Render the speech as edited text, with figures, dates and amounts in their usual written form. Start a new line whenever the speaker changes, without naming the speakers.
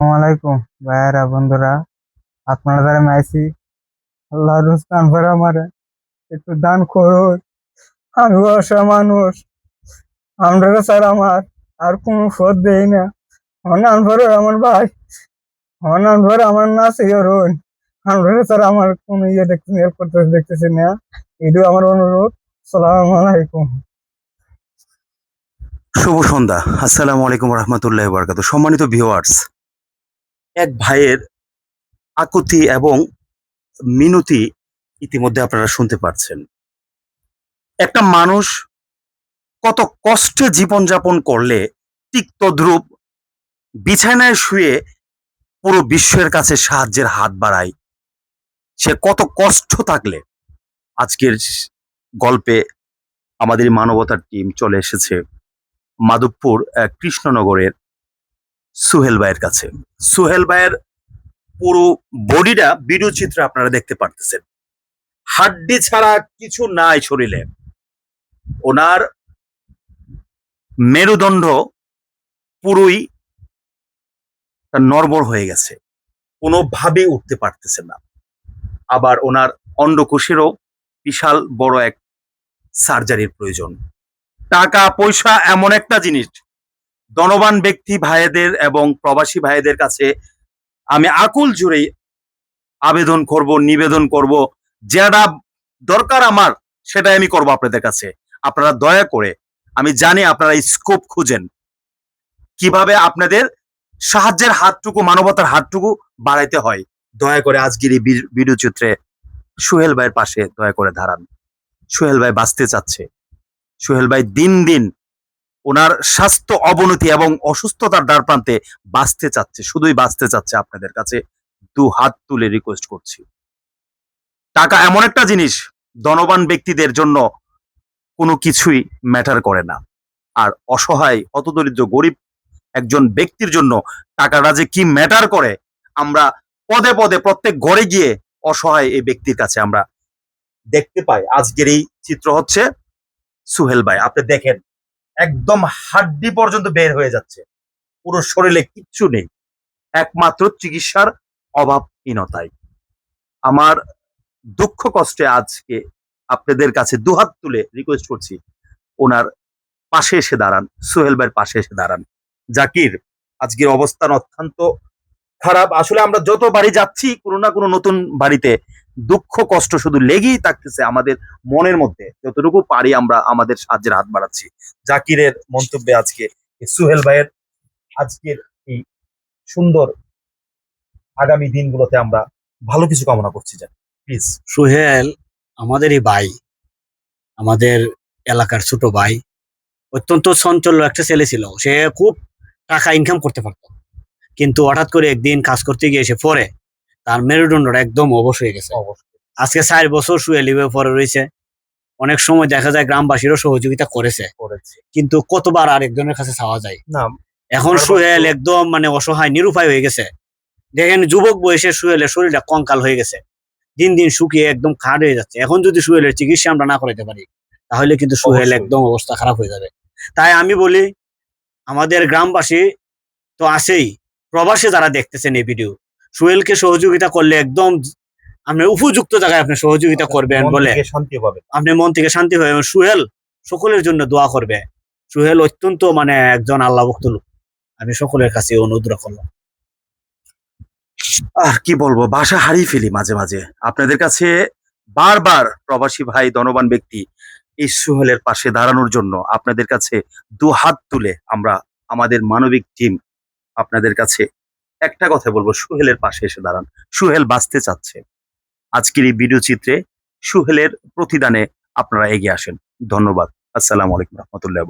আসসালামাইকুম ভাইয়ারা বন্ধুরা, আপনারা যারা আইছি, আল্লাহ রুস্তান করে আমারে একটু দান করুন। আমি অসহায় মানুষ, আমরা স্যার আমার আর কোনো পথ দেই না। হনান ভরে আমার ভাই, হনান ভরে আমার না সিয়রুন। আমরা স্যার আমার কোনো দেখতেছি, হেল্প করতে দেখতেছি না। এটাও আমার অনুরোধ। সালাম আলাইকুম।
শুভ সন্ধ্যা। আসসালামু আলাইকুম রহমতুল্লাহ বরকাত। সম্মানিত ভিউয়ার্স, এক ভাইয়ের আকুতি এবং মিনতি ইতিমধ্যে আপনারা শুনতে পাচ্ছেন। একটা মানুষ কত কষ্টে জীবনযাপন করলে ঠিক তদ্রূপ বিছানায় শুয়ে পুরো বিশ্বের কাছে সাহায্যের হাত বাড়ায়, সে কত কষ্ট থাকলে আজকের গল্পে আমাদের মানবতার টিম চলে এসেছে মাধবপুর কৃষ্ণনগরের সুহেল ভাইয়ের কাছে। সুহেল ভাইয়ের পুরো বডিটা ভিডিও চিত্রে আপনারা দেখতে পারতেছেন। হাড্ডি ছাড়া কিছু নাই শরীরে। ওনার মেরুদণ্ড পুরোই নড়বড় হয়ে গেছে, কোনোভাবে উঠতে পারতেছে না। আবার ওনার অন্ডকোষেরও বিশাল বড় এক সার্জারির প্রয়োজন। টাকা পয়সা এমন একটা জিনিস, ধনবান ব্যক্তি ভাইদের এবং প্রবাসী ভাইদের কাছে আমি আকুল জুড়ে আবেদন করব, নিবেদন করব, যেটা দরকার আমার সেটাই আমি করব আপনাদের কাছে। আপনারা দয়া করে, আমি জানি আপনারা স্কোপ খুঁজেন কিভাবে আপনাদের সাহায্যের হাতটুকু, মানবতার হাতটুকু বাড়াইতে হয়। দয়া করে আজকের এই ভিডিও চিত্রে সোহেল ভাইয়ের পাশে দয়া করে দাঁড়ান। সোহেল ভাই বাঁচতে চাচ্ছে। সোহেল ভাই দিন দিন ওনার স্বাস্থ্য অবনতি এবং অসুস্থতার দ্বার প্রান্তে বাঁচতে চাচ্ছে, শুধুই বাঁচতে চাচ্ছে। আপনাদের কাছে দু হাত তুলে রিকোয়েস্ট করছি। টাকা এমন একটা জিনিস, ধনবান ব্যক্তিদের জন্য কোনো কিছুই ম্যাটার করে না। আর অসহায় হতদরিদ্র গরিব একজন ব্যক্তির জন্য টাকাটা যে কি ম্যাটার করে, আমরা পদে পদে প্রত্যেক ঘরে গিয়ে অসহায় এই ব্যক্তির কাছে আমরা দেখতে পাই। আজকের এই চিত্র হচ্ছে সুহেল ভাই। আপনি দেখেন, একদম হাড্ডি পর্যন্ত বের হয়ে যাচ্ছে, পুরো শরীরে কিচ্ছু নেই, একমাত্র চিকিৎসার অভাবহীনতায়। আমার দুঃখ কষ্টে আজকে আপনাদের কাছে দুহাত তুলে রিকোয়েস্ট করছি, ওনার পাশে এসে দাঁড়ান, সোহেল ভাইয়ের পাশে এসে দাঁড়ান। জাকির, আজকের অবস্থান অত্যন্ত খারাপ। আসলে আমরা যত বাড়ি যাচ্ছি, কোনো না কোনো নতুন বাড়িতে দুঃখ কষ্ট শুধু লেগেই থাকতেছে আমাদের মনের মধ্যে। যতটুকু পারি আমরা আমাদের সাহায্যের হাত বাড়াচ্ছি। জাকিরের মন্তব্যে আজকে সোহেল ভাইয়ের আজকের এই সুন্দর আগামী দিনগুলোতে আমরা ভালো কিছু কামনা করছি। জাকির, প্লিজ।
সোহেল আমাদেরই ভাই, আমাদের এলাকার ছোট ভাই। অত্যন্ত চঞ্চল একটা ছেলে ছিল। সে খুব টাকা ইনকাম করতে পারত, কিন্তু হঠাৎ করে একদিন কাজ করতে গিয়ে এসে পরে তার মেরুদণ্ডটা একদম অবশ হয়ে গেছে। আজকে 4 বছর শুয়ে লিভে পরে রয়েছে। অনেক সময় দেখা যায় গ্রামবাসীরও সহযোগিতা করেছে, কিন্তু কতবার আরেকজনের কাছে চাওয়া যায় না। এখন সোহেল একদম মানে অসহায় নিরুপায় হয়ে গেছে। দেখেন, যুবক বয়সে সোহেলের শরীরটা কঙ্কাল হয়ে গেছে, দিন দিন শুকিয়ে একদম খাট হয়ে যাচ্ছে। এখন যদি সোহেলের চিকিৎসা আমরা না করাতে পারি, তাহলে কিন্তু সোহেল একদম অবস্থা খারাপ হয়ে যাবে। তাই আমি বলি, আমাদের গ্রামবাসী তো আছেই, প্রবাসী যারা দেখতেছেন এই ভিডিও, সোহেলকে সহযোগিতা করলে একদম আপনি উপযুক্ত জায়গায় আপনি সহযোগিতা করবেন বলে আপনি মন থেকে শান্তি পাবেন। সোহেল সকলের জন্য দোয়া করবে। সোহেল অত্যন্ত মানে একজন আল্লাহ ভক্ত লোক। আমি সকলের কাছে অনুরোধ রাখলাম।
আর কি বলবো, ভাষা হারিয়ে ফেলি মাঝে মাঝে। আপনাদের কাছে বারবার প্রবাসী ভাই, ধনবান ব্যক্তি এই সোহেলের পাশে দাঁড়ানোর জন্য আপনাদের কাছে দু হাত তুলে আমরা, আমাদের মানবিক টিম আপনাদের কাছে একটা কথা বলবো, সোহেলের পাশে এসে দাঁড়ান। সোহেল বাঁচতে চাচ্ছে। আজকের এই ভিডিও চিত্রে সোহেলের প্রতিদানে আপনারা এগিয়ে আসেন। ধন্যবাদ। আসসালামু আলাইকুম রহমতুল্লাহ।